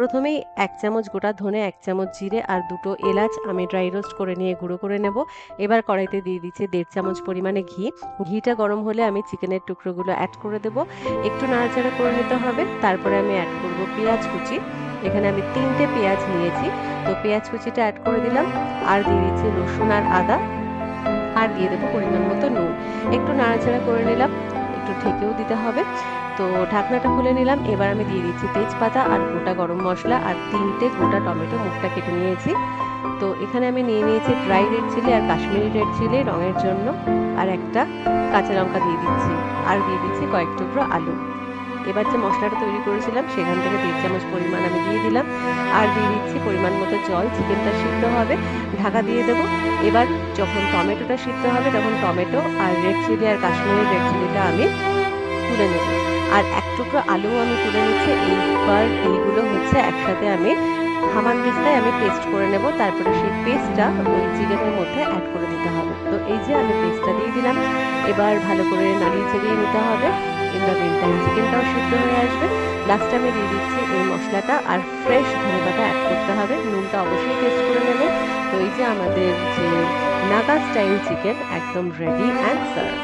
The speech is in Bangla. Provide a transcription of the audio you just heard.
প্রথমেই 1 চামচ গোটা ধনে, 1 চামচ জিরে আর 2টো এলাচ আমি ড্রাই রোস্ট করে নিয়ে গুঁড়ো করে নেব। এবার কড়াইতে দিয়ে দিচ্ছি 1.5 চামচ পরিমাণে ঘি। ঘিটা গরম হলে আমি চিকেনের টুকরোগুলো অ্যাড করে দেব। একটু নাড়াচাড়া করে নিতে হবে। তারপরে আমি অ্যাড করব পেঁয়াজ কুচি। এখানে আমি 3টে পেঁয়াজ নিয়েছি। তো পেঁয়াজ কুচিটা অ্যাড করে দিলাম। আর দিয়ে দিচ্ছি রসুন আর আদা। আর দিয়ে দেবো পরিমাণ মতো নুন। একটু নাড়াচাড়া করে নিলাম। একটু ঢেকেও দিতে হবে। তো ঢাকনাটা খুলে নিলাম। এবার আমি দিয়ে দিচ্ছি তেজপাতা আর গোটা গরম মসলা আর 3টে গোটা টমেটো মুখটা কেটে নিয়েছি। তো এখানে আমি নিয়ে নিয়েছি ড্রাই রেড চিলি আর কাশ্মীরি রেড চিলি রঙের জন্য। আর একটা কাঁচা লঙ্কা দিয়ে দিচ্ছি। আর দিয়ে দিচ্ছি কয়েক টুকরো আলু। এবার যে মশলাটা তৈরি করেছিলাম সেখান থেকে 1.5 চামচ পরিমাণ আমি দিয়ে দিলাম। আর দিয়ে দিচ্ছি পরিমাণ মতো জল। চিকেনটা সিদ্ধ হবে, ঢাকা দিয়ে দেবো। এবার যখন টমেটোটা সিদ্ধ হবে তখন টমেটো আর রেড চিলি আর কাশ্মীরি রেড চিলিটা আমি তুলে নেব। আর 1 টুকরো আলুও আমি তুলে নিচ্ছি। এইবার এইগুলো হচ্ছে একসাথে আমি হামানদিস্তায় আমি পেস্ট করে নেব। তারপরে সেই পেস্টটা ওই চিকেনের মধ্যে অ্যাড করে দিতে হবে। তো এই যে আমি পেস্টটা দিয়ে দিলাম। এবার ভালো করে নাড়িয়ে চাড়িয়ে নিতে হবে। ইন দ্য মিন টাইম চিকেনটাও সিদ্ধ হয়ে আসবে। লাস্টে আমি দিয়ে দিচ্ছি এই মশলাটা আর ফ্রেশ ধনেপাতা অ্যাড করতে হবে। নুনটা অবশ্যই টেস্ট করে নেবে। তো এই যে আমাদের যে নাগা স্টাইল চিকেন একদম রেডি অ্যান্ড সার্ভ।